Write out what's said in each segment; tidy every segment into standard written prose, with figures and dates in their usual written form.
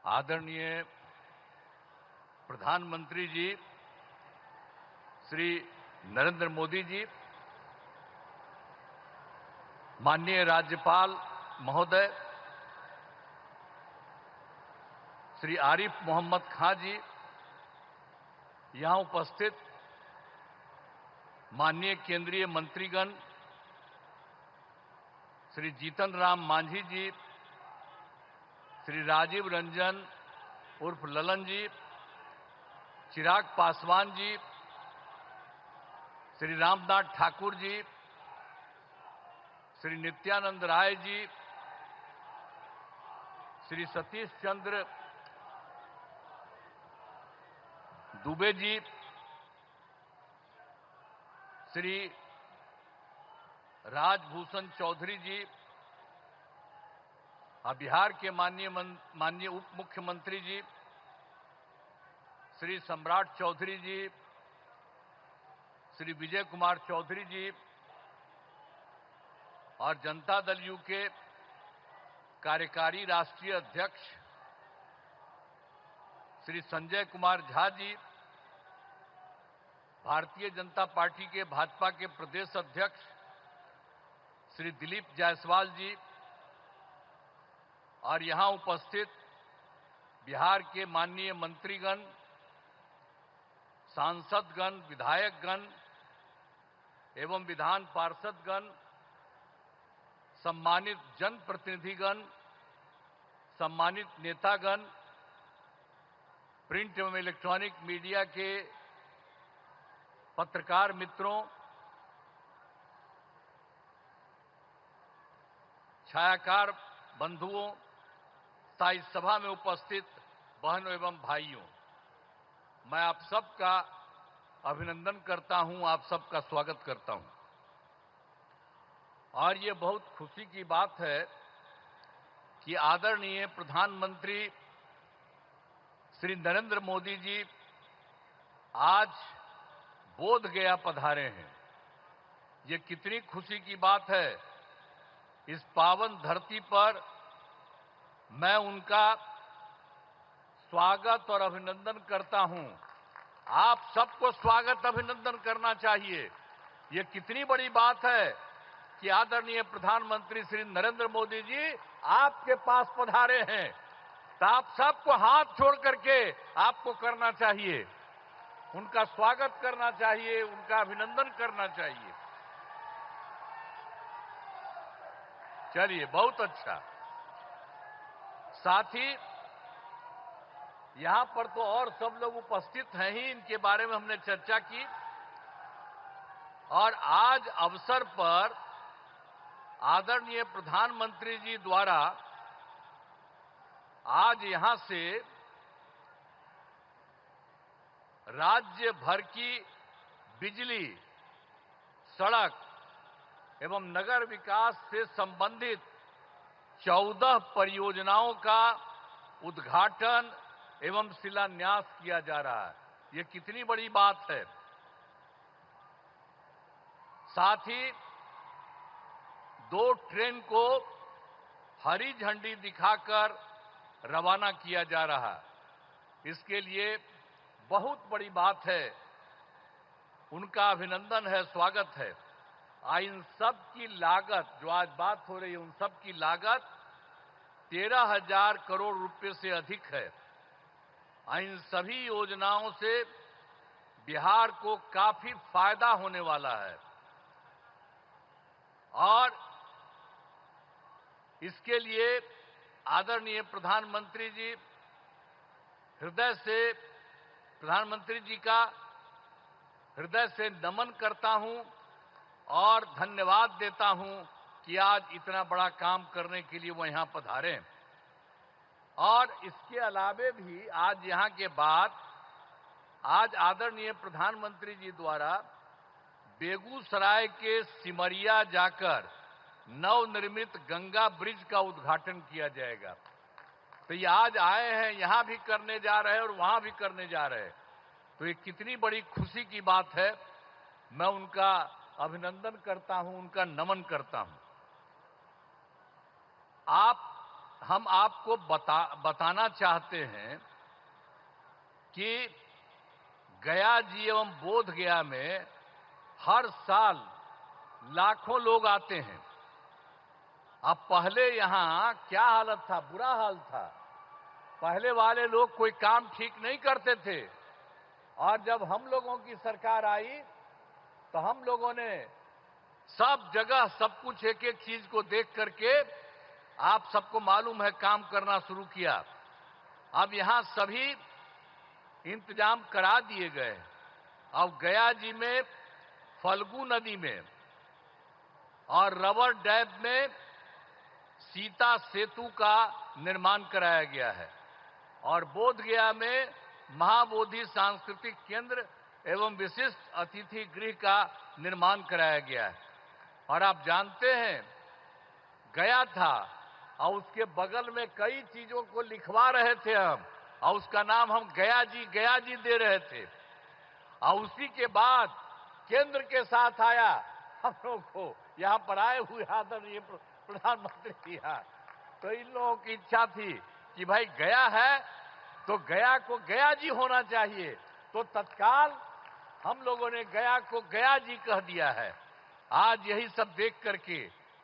आदरणीय प्रधानमंत्री जी श्री नरेंद्र मोदी जी, माननीय राज्यपाल महोदय श्री आरिफ मोहम्मद खां जी, यहां उपस्थित माननीय केंद्रीय मंत्रीगण श्री जीतन राम मांझी जी, श्री राजीव रंजन उर्फ ललन जी, चिराग पासवान जी, श्री रामनाथ ठाकुर जी, श्री नित्यानंद राय जी, श्री सतीश चंद्र दुबे जी, श्री राजभूषण चौधरी जी, बिहार के माननीय उप मुख्यमंत्री जी श्री सम्राट चौधरी जी, श्री विजय कुमार चौधरी जी और जनता दल यू के कार्यकारी राष्ट्रीय अध्यक्ष श्री संजय कुमार झा जी, भारतीय जनता पार्टी के भाजपा के प्रदेश अध्यक्ष श्री दिलीप जायसवाल जी और यहां उपस्थित बिहार के माननीय मंत्रीगण, सांसदगण, विधायकगण एवं विधान पार्षदगण, सम्मानित जनप्रतिनिधिगण, सम्मानित नेतागण, प्रिंट एवं इलेक्ट्रॉनिक मीडिया के पत्रकार मित्रों, छायाकार बंधुओं, इस सभा में उपस्थित बहनों एवं भाइयों, मैं आप सबका अभिनंदन करता हूं, आप सबका स्वागत करता हूं। और ये बहुत खुशी की बात है कि आदरणीय प्रधानमंत्री श्री नरेंद्र मोदी जी आज बोध गया पधारे हैं। ये कितनी खुशी की बात है। इस पावन धरती पर मैं उनका स्वागत और अभिनंदन करता हूं। आप सबको स्वागत अभिनंदन करना चाहिए। ये कितनी बड़ी बात है कि आदरणीय प्रधानमंत्री श्री नरेंद्र मोदी जी आपके पास पधारे हैं, तो आप सबको हाथ जोड़ करके आपको करना चाहिए, उनका स्वागत करना चाहिए, उनका अभिनंदन करना चाहिए। चलिए, बहुत अच्छा। साथ ही यहां पर तो और सब लोग उपस्थित हैं ही, इनके बारे में हमने चर्चा की। और आज अवसर पर आदरणीय प्रधानमंत्री जी द्वारा आज यहां से राज्य भर की बिजली, सड़क एवं नगर विकास से संबंधित 14 परियोजनाओं का उद्घाटन एवं शिलान्यास किया जा रहा है। ये कितनी बड़ी बात है। साथ ही 2 ट्रेन को हरी झंडी दिखाकर रवाना किया जा रहा है। इसके लिए बहुत बड़ी बात है, उनका अभिनंदन है, स्वागत है। इन सब की लागत, जो आज बात हो रही है, उन सब की लागत 13,000 करोड़ रुपए से अधिक है। इन सभी योजनाओं से बिहार को काफी फायदा होने वाला है और इसके लिए आदरणीय प्रधानमंत्री जी हृदय से, प्रधानमंत्री जी का हृदय से नमन करता हूं और धन्यवाद देता हूं कि आज इतना बड़ा काम करने के लिए वो यहां पधारे। और इसके अलावे भी आज यहां के बाद आज आदरणीय प्रधानमंत्री जी द्वारा बेगूसराय के सिमरिया जाकर नवनिर्मित गंगा ब्रिज का उद्घाटन किया जाएगा। तो ये आज आए हैं, यहां भी करने जा रहे हैं और वहां भी करने जा रहे हैं। तो ये कितनी बड़ी खुशी की बात है। मैं उनका अभिनंदन करता हूं, उनका नमन करता हूं। आप हम आपको बताना चाहते हैं कि गया जी एवं बोध गया में हर साल लाखों लोग आते हैं। अब पहले यहां क्या हालत था, बुरा हाल था। पहले वाले लोग कोई काम ठीक नहीं करते थे, और जब हम लोगों की सरकार आई तो हम लोगों ने सब जगह सब कुछ एक एक चीज को देख करके, आप सबको मालूम है, काम करना शुरू किया। अब यहां सभी इंतजाम करा दिए गए। अब गया जी में फल्गु नदी में और रबर डैम में सीता सेतु का निर्माण कराया गया है, और बोध गया में महाबोधि सांस्कृतिक केंद्र एवं विशिष्ट अतिथि गृह का निर्माण कराया गया है। और आप जानते हैं, गया था और उसके बगल में कई चीजों को लिखवा रहे थे हम, और उसका नाम हम गया जी दे रहे थे। और उसी के बाद केंद्र के साथ आया हम लोग को यहां पर आए हुए आदरणीय प्रधानमंत्री जी। तो इन लोगों की इच्छा थी कि भाई गया है तो गया को गया जी होना चाहिए, तो तत्काल हम लोगों ने गया को गया जी कह दिया है। आज यही सब देख करके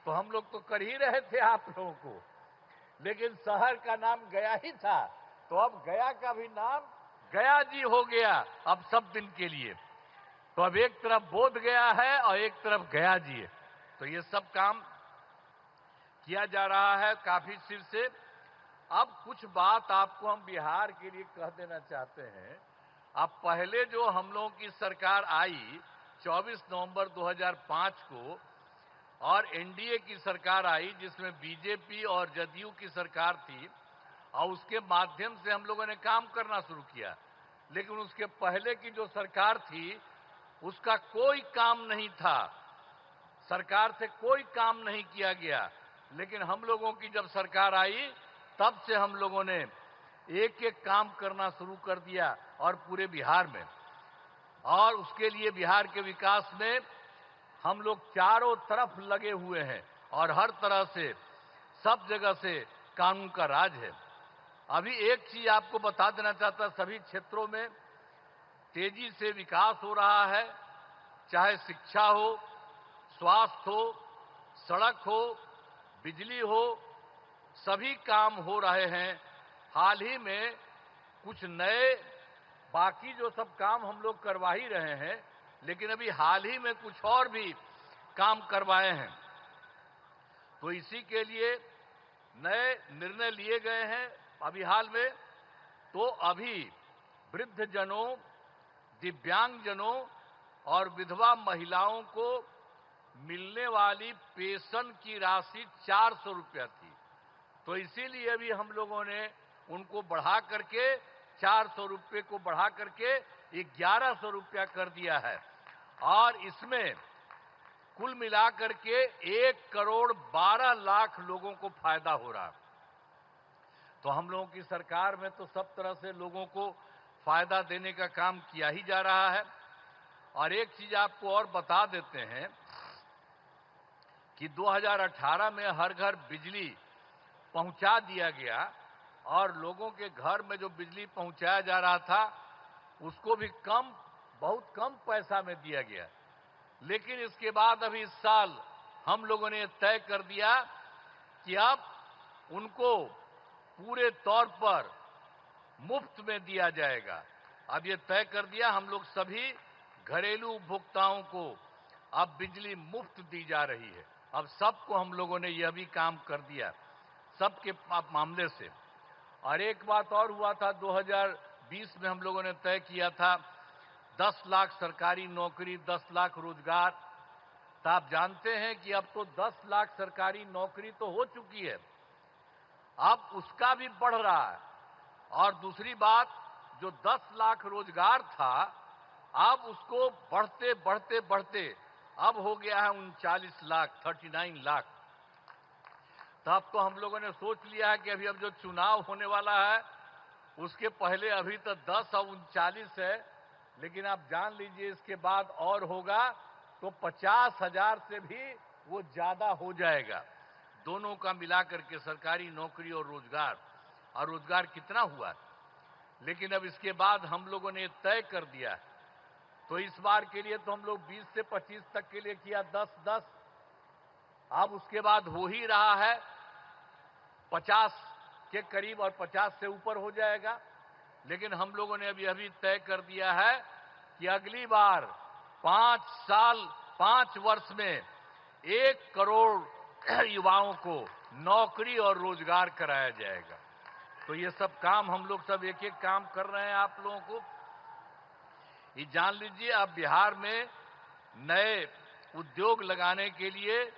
तो हम लोग तो कर ही रहे थे आप लोगों को, लेकिन शहर का नाम गया ही था, तो अब गया का भी नाम गया जी हो गया अब सब दिन के लिए। तो अब एक तरफ बोध गया है और एक तरफ गया जी है, तो ये सब काम किया जा रहा है काफी सिर से। अब कुछ बात आपको हम बिहार के लिए कह देना चाहते हैं। अब पहले जो हम लोगों की सरकार आई 24 नवंबर 2005 को, और एनडीए की सरकार आई जिसमें बीजेपी और जदयू की सरकार थी, और उसके माध्यम से हम लोगों ने काम करना शुरू किया। लेकिन उसके पहले की जो सरकार थी उसका कोई काम नहीं था, सरकार से कोई काम नहीं किया गया। लेकिन हम लोगों की जब सरकार आई तब से हम लोगों ने एक एक काम करना शुरू कर दिया, और पूरे बिहार में। और उसके लिए बिहार के विकास में हम लोग चारों तरफ लगे हुए हैं, और हर तरह से सब जगह से कानून का राज है। अभी एक चीज आपको बता देना चाहता, सभी क्षेत्रों में तेजी से विकास हो रहा है, चाहे शिक्षा हो, स्वास्थ्य हो, सड़क हो, बिजली हो, सभी काम हो रहे हैं। हाल ही में कुछ नए, बाकी जो सब काम हम लोग करवा ही रहे हैं, लेकिन अभी हाल ही में कुछ और भी काम करवाए हैं। तो इसी के लिए नए निर्णय लिए गए हैं अभी हाल में। तो अभी वृद्धजनों, दिव्यांगजनों और विधवा महिलाओं को मिलने वाली पेंशन की राशि 400 रुपया थी, तो इसीलिए अभी हम लोगों ने उनको बढ़ा करके 400 रुपये को बढ़ा करके 1100 रुपया कर दिया है, और इसमें कुल मिलाकर के 1,12,00,000 लोगों को फायदा हो रहा। तो हम लोगों की सरकार में तो सब तरह से लोगों को फायदा देने का काम किया ही जा रहा है। और एक चीज आपको और बता देते हैं कि 2018 में हर घर बिजली पहुंचा दिया गया, और लोगों के घर में जो बिजली पहुंचाया जा रहा था उसको भी बहुत कम पैसा में दिया गया। लेकिन इसके बाद अभी इस साल हम लोगों ने तय कर दिया कि अब उनको पूरे तौर पर मुफ्त में दिया जाएगा। अब ये तय कर दिया, हम लोग सभी घरेलू उपभोक्ताओं को अब बिजली मुफ्त दी जा रही है। अब सबको हम लोगों ने यह भी काम कर दिया, सबके मामले से। और एक बात और हुआ था, 2020 में हम लोगों ने तय किया था 10 लाख सरकारी नौकरी, 10 लाख रोजगार। तो आप जानते हैं कि अब तो 10 लाख सरकारी नौकरी तो हो चुकी है, अब उसका भी बढ़ रहा है। और दूसरी बात, जो 10 लाख रोजगार था, अब उसको बढ़ते बढ़ते बढ़ते अब हो गया है 39 लाख, 39 लाख। तब तो हम लोगों ने सोच लिया है कि अभी अब जो चुनाव होने वाला है उसके पहले अभी तो 10 और 39 है, लेकिन आप जान लीजिए इसके बाद और होगा तो 50,000 से भी वो ज्यादा हो जाएगा। दोनों का मिलाकर के सरकारी नौकरी और रोजगार कितना हुआ। लेकिन अब इसके बाद हम लोगों ने तय कर दिया है, तो इस बार के लिए तो हम लोग 20 से 25 तक के लिए किया, 10-10। अब उसके बाद हो ही रहा है 50 के करीब और 50 से ऊपर हो जाएगा। लेकिन हम लोगों ने अभी तय कर दिया है कि अगली बार 5 वर्ष में 1 करोड़ युवाओं को नौकरी और रोजगार कराया जाएगा। तो ये सब काम हम लोग सब एक एक काम कर रहे हैं। आप लोगों को ये जान लीजिए, अब बिहार में नए उद्योग लगाने के लिए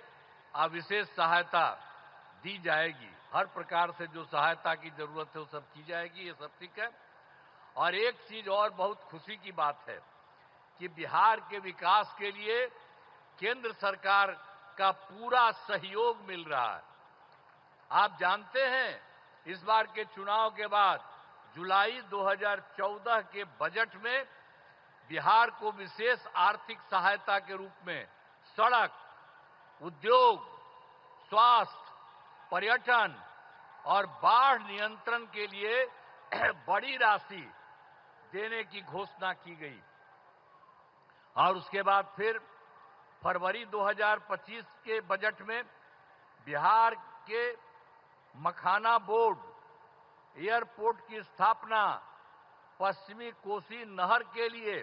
विशेष सहायता दी जाएगी। हर प्रकार से जो सहायता की जरूरत है वो सब की जाएगी, ये सब ठीक है। और एक चीज और बहुत खुशी की बात है कि बिहार के विकास के लिए केंद्र सरकार का पूरा सहयोग मिल रहा है। आप जानते हैं, इस बार के चुनाव के बाद जुलाई 2014 के बजट में बिहार को विशेष आर्थिक सहायता के रूप में सड़क, उद्योग, स्वास्थ्य, पर्यटन और बाढ़ नियंत्रण के लिए बड़ी राशि देने की घोषणा की गई। और उसके बाद फिर फरवरी 2025 के बजट में बिहार के मखाना बोर्ड, एयरपोर्ट की स्थापना, पश्चिमी कोसी नहर के लिए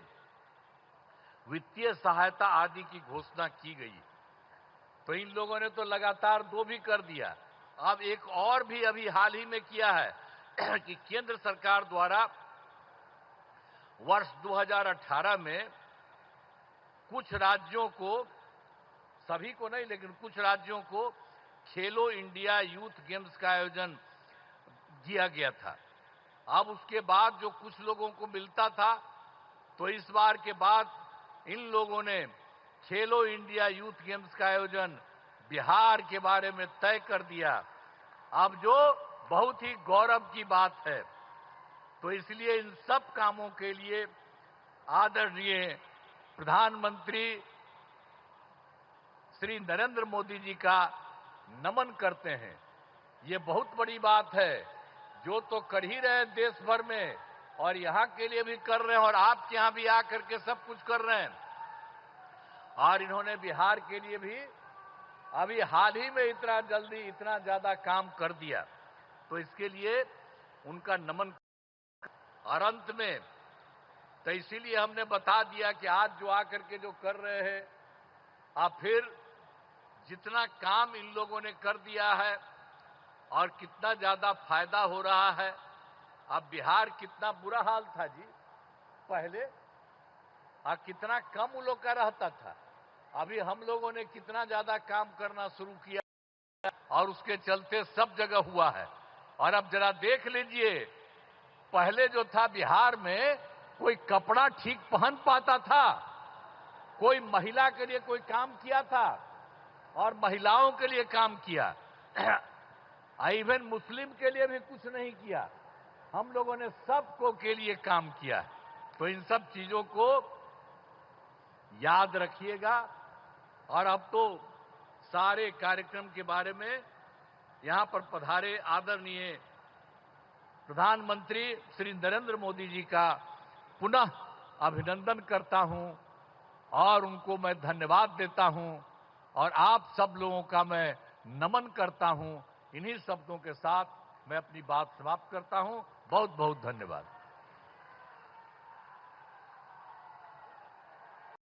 वित्तीय सहायता आदि की घोषणा की गई। तो इन लोगों ने तो लगातार 2 भी कर दिया। अब एक और भी अभी हाल ही में किया है कि केंद्र सरकार द्वारा वर्ष 2018 में कुछ राज्यों को, सभी को नहीं लेकिन कुछ राज्यों को खेलो इंडिया यूथ गेम्स का आयोजन किया गया था। अब उसके बाद जो कुछ लोगों को मिलता था, तो इस बार के बाद इन लोगों ने खेलो इंडिया यूथ गेम्स का आयोजन बिहार के बारे में तय कर दिया। अब जो बहुत ही गौरव की बात है। तो इसलिए इन सब कामों के लिए आदरणीय प्रधानमंत्री श्री नरेंद्र मोदी जी का नमन करते हैं। ये बहुत बड़ी बात है, जो तो कर ही रहे हैं देश भर में, और यहां के लिए भी कर रहे हैं, और आपके यहां भी आकर के सब कुछ कर रहे हैं। और इन्होंने बिहार के लिए भी अभी हाल ही में इतना जल्दी इतना ज्यादा काम कर दिया, तो इसके लिए उनका नमन। और अंत में तो इसीलिए हमने बता दिया कि आज जो आकर के जो कर रहे हैं, आप फिर जितना काम इन लोगों ने कर दिया है और कितना ज्यादा फायदा हो रहा है। अब बिहार कितना बुरा हाल था जी पहले, कितना कम उन लोग का रहता था। अभी हम लोगों ने कितना ज्यादा काम करना शुरू किया और उसके चलते सब जगह हुआ है। और अब जरा देख लीजिए, पहले जो था बिहार में कोई कपड़ा ठीक पहन पाता था, कोई महिला के लिए कोई काम किया था और महिलाओं के लिए काम किया, इवन मुस्लिम के लिए भी कुछ नहीं किया। हम लोगों ने सबको के लिए काम किया। तो इन सब चीजों को याद रखिएगा। और अब तो सारे कार्यक्रम के बारे में यहां पर पधारे आदरणीय प्रधानमंत्री श्री नरेंद्र मोदी जी का पुनः अभिनंदन करता हूं और उनको मैं धन्यवाद देता हूं, और आप सब लोगों का मैं नमन करता हूं। इन्हीं शब्दों के साथ मैं अपनी बात समाप्त करता हूं। बहुत बहुत धन्यवाद।